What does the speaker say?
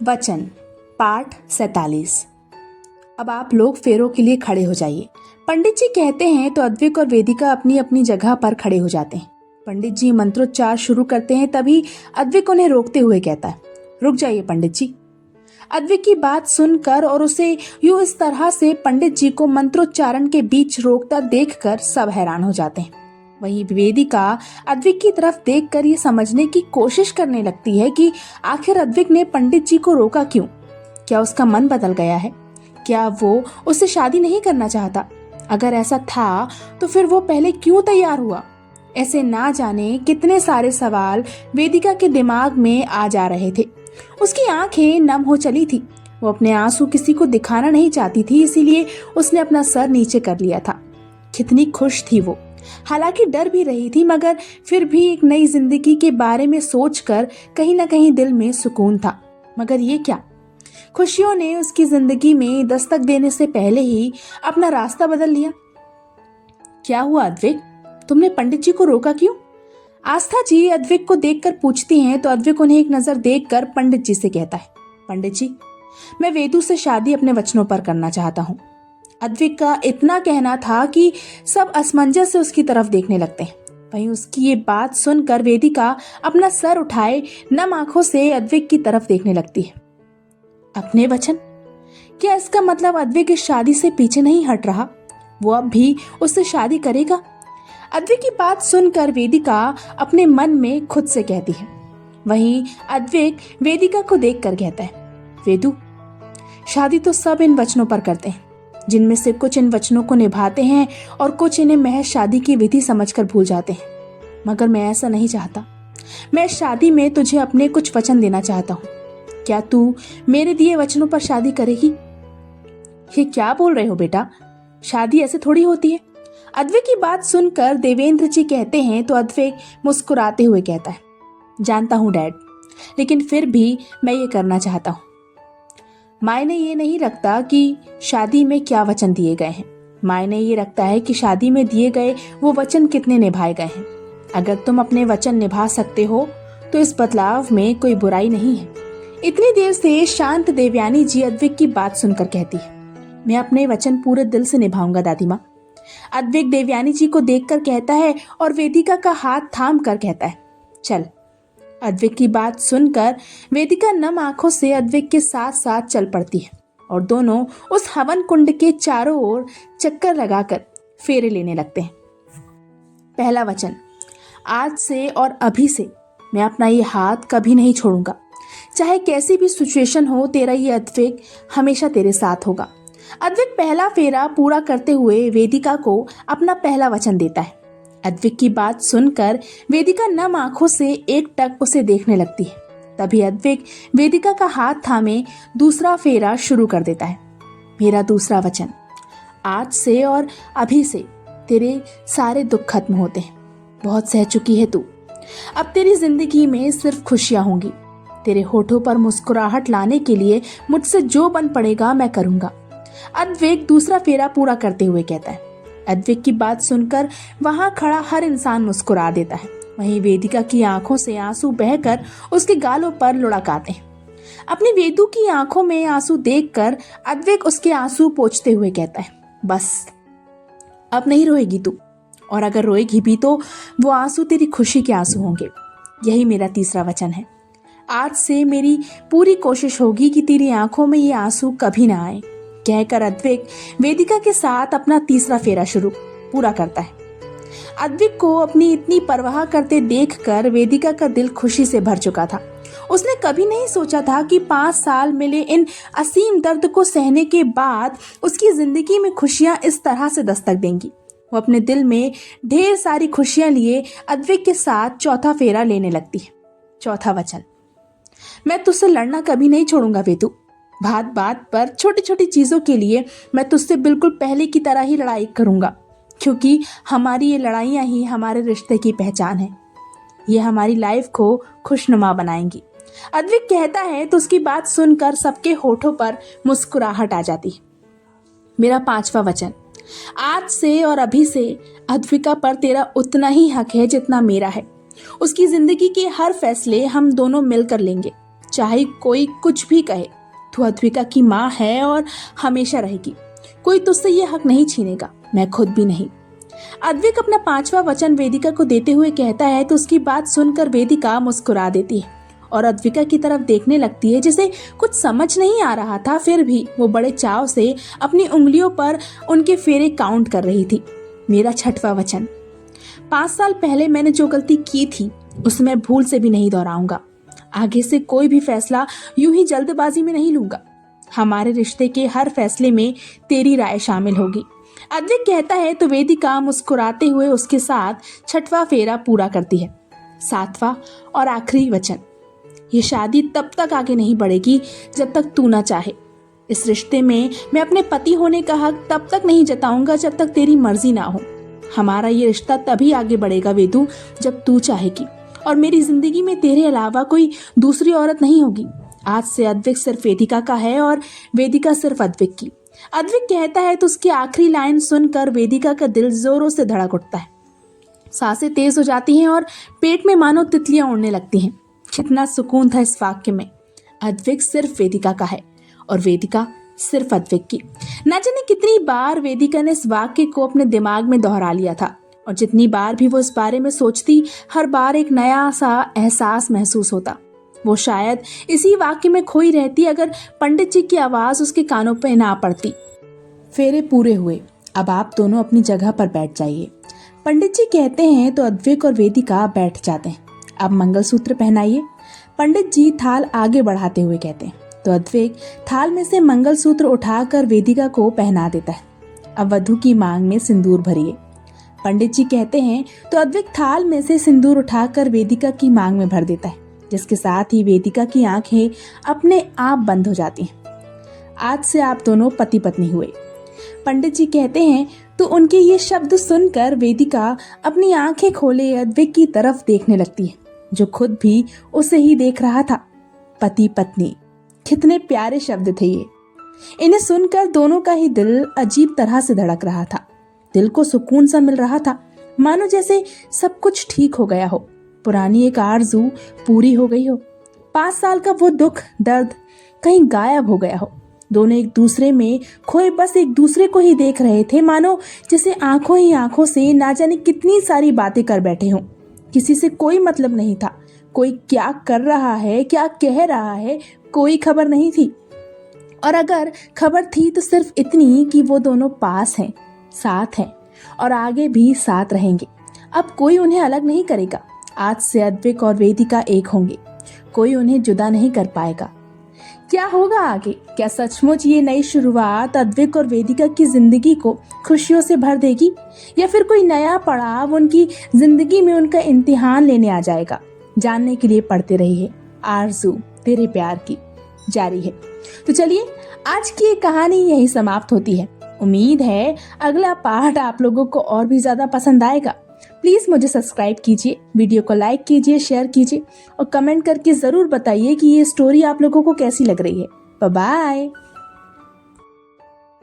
वचन पाठ 47। अब आप लोग फेरों के लिए खड़े हो जाइए। पंडित जी कहते हैं तो अद्विक और वेदिका अपनी अपनी जगह पर खड़े हो जाते हैं। पंडित जी मंत्रोच्चार शुरू करते हैं, तभी अद्विक उन्हें रोकते हुए कहता है, रुक जाइए पंडित जी। अद्विक की बात सुनकर और उसे यूं इस तरह से पंडित जी को मंत्रोच्चारण के बीच रोकता देखकर सब हैरान हो जाते हैं। वहीं वेदिका अद्विक की तरफ देखकर ये समझने की कोशिश करने लगती है कि आखिर अद्विक ने पंडित जी को रोका क्यों। क्या उसका मन बदल गया है? क्या वो उससे शादी नहीं करना चाहता? अगर ऐसा था तो फिर वो पहले क्यों तैयार हुआ? ऐसे ना जाने कितने सारे सवाल वेदिका के दिमाग में आ जा रहे थे। उसकी आंखें नम हो चली थी। वो अपने आंसू किसी को दिखाना नहीं चाहती थी, इसीलिए उसने अपना सर नीचे कर लिया था। कितनी खुश थी वो, हालांकि डर भी रही थी, मगर फिर भी एक नई जिंदगी के बारे में सोचकर कहीं ना कहीं दिल में सुकून था। मगर ये क्या, खुशियों ने उसकी जिंदगी में दस्तक देने से पहले ही अपना रास्ता बदल लिया। क्या हुआ अद्विक, तुमने पंडित जी को रोका क्यों? आस्था जी अद्विक को देखकर पूछती हैं तो अद्विक उन्हें एक नजर देखकर पंडित जी से कहता है, पंडित जी, मैं वेदू से शादी अपने वचनों पर करना चाहता हूँ। अद्विक का इतना कहना था कि सब असमंजस से उसकी तरफ देखने लगते हैं। वहीं उसकी ये बात सुनकर वेदिका अपना सर उठाए नम आंखों से अद्विक की तरफ देखने लगती है। अपने वचन? क्या इसका मतलब अद्विक इस शादी से पीछे नहीं हट रहा? वो अब भी उससे शादी करेगा? अद्विक की बात सुनकर वेदिका अपने मन में खुद से कहती है। वहीं अद्विक वेदिका को देखकर कहता है, वेदू, शादी तो सब इन वचनों पर करते हैं, जिनमें से कुछ इन वचनों को निभाते हैं और कुछ इन्हें महज शादी की विधि समझकर भूल जाते हैं। मगर मैं ऐसा नहीं चाहता। मैं शादी में तुझे अपने कुछ वचन देना चाहता हूँ। क्या तू मेरे दिए वचनों पर शादी करेगी? ये क्या बोल रहे हो बेटा, शादी ऐसे थोड़ी होती है। अद्विक की बात सुनकर देवेंद्र जी कहते हैं तो अद्विक मुस्कुराते हुए कहता है, जानता हूँ डैड, लेकिन फिर भी मैं ये करना चाहता हूँ। मायने ये नहीं रखता कि शादी में क्या वचन दिए गए हैं, मायने ये रखता है कि शादी में दिए गए वो वचन कितने निभाए गए हैं। अगर तुम अपने वचन निभा सकते हो तो इस बदलाव में कोई बुराई नहीं है। इतनी देर से शांत देवयानी जी अद्विक की बात सुनकर कहती है, मैं अपने वचन पूरे दिल से निभाऊंगा दादी माँ। अद्विक देवयानी जी को देखकर कहता है और वेदिका का हाथ थाम कर कहता है, चल। अद्विक की बात सुनकर वेदिका नम आंखों से अद्विक के साथ साथ चल पड़ती है और दोनों उस हवन कुंड के चारों ओर चक्कर लगाकर फेरे लेने लगते हैं। पहला वचन, आज से और अभी से मैं अपना ये हाथ कभी नहीं छोड़ूंगा। चाहे कैसी भी सिचुएशन हो, तेरा ये अद्विक हमेशा तेरे साथ होगा। अद्विक पहला फेरा पूरा करते हुए वेदिका को अपना पहला वचन देता है। अद्विक की बात सुनकर वेदिका नम आंखों से एकटक उसे देखने लगती है। तभी अद्विक वेदिका का हाथ थामे दूसरा फेरा शुरू कर देता है। मेरा दूसरा वचन, आज से और अभी से तेरे सारे दुख खत्म होते हैं। बहुत सह चुकी है तू, अब तेरी जिंदगी में सिर्फ खुशियां होंगी। तेरे होठों पर मुस्कुराहट लाने के लिए मुझसे जो बन पड़ेगा मैं करूंगा। अद्विक दूसरा फेरा पूरा करते हुए कहता है। अद्विक की बात सुनकर वहां खड़ा हर इंसान मुस्कुरा देता है। वहीं वेदिका की आंखों से आंसू बहकर उसके गालों पर लुढ़क आते हैं। अपनी वेदू की आंखों में आंसू देखकर अद्विक उसके आंसू पोंछते हुए कहता है, बस अब नहीं रोएगी तू, और अगर रोएगी भी तो वो आंसू तेरी खुशी के आंसू होंगे। यही मेरा तीसरा वचन है। आज से मेरी पूरी कोशिश होगी कि तेरी आंखों में ये आंसू कभी ना आए। कहकर अद्विक वेदिका के साथ अपना तीसरा फेरा पूरा करता है। अद्विक को अपनी इतनी परवाह करते देखकर वेदिका का दिल खुशी से भर चुका था। उसने कभी नहीं सोचा था कि 5 साल मिले इन असीम दर्द को सहने के बाद उसकी जिंदगी में खुशियां इस तरह से दस्तक देंगी। वो अपने दिल में ढेर सारी खुशियां लिए अद्विक के साथ चौथा फेरा लेने लगती है। चौथा वचन, मैं तुझसे लड़ना कभी नहीं छोड़ूंगा वेदू। बात बात पर छोटी छोटी चीजों के लिए मैं तुझसे बिल्कुल पहले की तरह ही लड़ाई करूंगा, क्योंकि हमारी ये लड़ाइयाँ ही हमारे रिश्ते की पहचान है। ये हमारी लाइफ को खुशनुमा बनाएंगी। अद्विक कहता है तो उसकी बात सुनकर सबके होठों पर मुस्कुराहट आ जाती है। मेरा पांचवा वचन, आज से और अभी से अद्विका पर तेरा उतना ही हक है जितना मेरा है। उसकी जिंदगी के हर फैसले हम दोनों मिलकर लेंगे, चाहे कोई कुछ भी कहे, तू अद्विका की माँ है और हमेशा रहेगी। कोई तुझसे ये हक नहीं छीनेगा, मैं खुद भी नहीं। अद्विक अपना 5वां वचन वेदिका को देते हुए कहता है तो उसकी बात सुनकर वेदिका मुस्कुरा देती है और अद्विका की तरफ देखने लगती है, जिसे कुछ समझ नहीं आ रहा था। फिर भी वो बड़े चाव से अपनी उंगलियों पर उनके फेरे काउंट कर रही थी। मेरा 6वां वचन। 5 साल पहले मैंने जो गलती की थी उसे मैं भूल से भी नहीं दोहराऊंगा। आगे से कोई भी फैसला यूं ही जल्दबाजी में नहीं लूंगा। हमारे रिश्ते के हर फैसले में तेरी राय शामिल होगी। अद्विक कहता है तो वेदिका मुस्कुराते हुए उसके साथ 6वां फेरा पूरा करती है। 7वां और आखिरी वचन। ये शादी तब तक आगे नहीं बढ़ेगी जब तक तू ना चाहे। इस रिश्ते में मैं अपने पति होने का हक तब तक नहीं जताऊंगा जब तक तेरी मर्जी ना हो। हमारा ये रिश्ता तभी आगे बढ़ेगा वेदू जब तू चाहेगी, और मेरी जिंदगी में तेरे अलावा कोई दूसरी औरत नहीं होगी। आज से अद्विक सिर्फ वेदिका का है और वेदिका सिर्फ अद्विक की। अद्विक कहता है तो उसकी आखिरी लाइन सुनकर वेदिका का दिल जोरों से धड़क उठता है। सांसें तेज हो जाती हैं और पेट में मानो तितलियां उड़ने लगती हैं। कितना सुकून था इस वाक्य में। अद्विक सिर्फ वेदिका का है और वेदिका सिर्फ अद्विक की। न जाने कितनी बार वेदिका ने इस वाक्य को अपने दिमाग में दोहरा लिया था, और जितनी बार भी वो इस बारे में सोचती, हर बार एक नया सा एहसास महसूस होता। वो शायद इसी वाक्य में खोई रहती अगर पंडित जी की आवाज उसके कानों पर ना पड़ती। फेरे पूरे हुए, अब आप दोनों अपनी जगह पर बैठ जाइए। पंडित जी कहते हैं तो अद्विक और वेदिका बैठ जाते हैं। अब मंगलसूत्र पहनाइए। पंडित जी थाल आगे बढ़ाते हुए कहते हैं तो अद्विक थाल में से मंगलसूत्र उठाकर वेदिका को पहना देता है। अब वधू की मांग में सिंदूर भरिए। पंडित जी कहते हैं तो अद्विक थाल में से सिंदूर उठाकर वेदिका की मांग में भर देता है, जिसके साथ ही वेदिका की आंखें अपने आप बंद हो जाती हैं। आज से आप दोनों पति पत्नी हुए। पंडित जी कहते हैं तो उनके ये शब्द सुनकर वेदिका अपनी आंखें खोले अद्विक की तरफ देखने लगती है, जो खुद भी उसे ही देख रहा था। पति पत्नी, कितने प्यारे शब्द थे ये। इन्हें सुनकर दोनों का ही दिल अजीब तरह से धड़क रहा था। दिल को सुकून सा मिल रहा था, मानो जैसे सब कुछ ठीक हो गया हो, पुरानी एक आरज़ू पूरी हो गई हो। 5 साल का वो दुख दर्द कहीं गायब हो गया हो। दोनों एक दूसरे में खोए बस एक दूसरे को ही देख रहे थे, मानो जैसे आंखों ही आंखों से ना जाने कितनी सारी बातें कर बैठे हों। किसी से कोई मतलब नहीं था, कोई क्या कर रहा है, क्या कह रहा है, कोई खबर नहीं थी। और अगर खबर थी तो सिर्फ इतनी कि वो दोनों पास हैं, साथ हैं और आगे भी साथ रहेंगे। अब कोई उन्हें अलग नहीं करेगा। आज से अद्विक और वेदिका एक होंगे, कोई उन्हें जुदा नहीं कर पाएगा। क्या होगा आगे? क्या सचमुच ये नई शुरुआत अद्विक और वेदिका की जिंदगी को खुशियों से भर देगी, या फिर कोई नया पड़ाव उनकी जिंदगी में उनका इम्तिहान लेने आ जाएगा? जानने के लिए पढ़ते रहिए आरज़ू तेरे प्यार की जारी है। तो चलिए, आज की ये कहानी यही समाप्त होती है। उम्मीद है अगला पार्ट आप लोगों को और भी ज्यादा पसंद आएगा। प्लीज मुझे सब्सक्राइब कीजिए, वीडियो को लाइक कीजिए, शेयर कीजिए और कमेंट करके जरूर बताइए कि ये स्टोरी आप लोगों को कैसी लग रही है। Bye bye.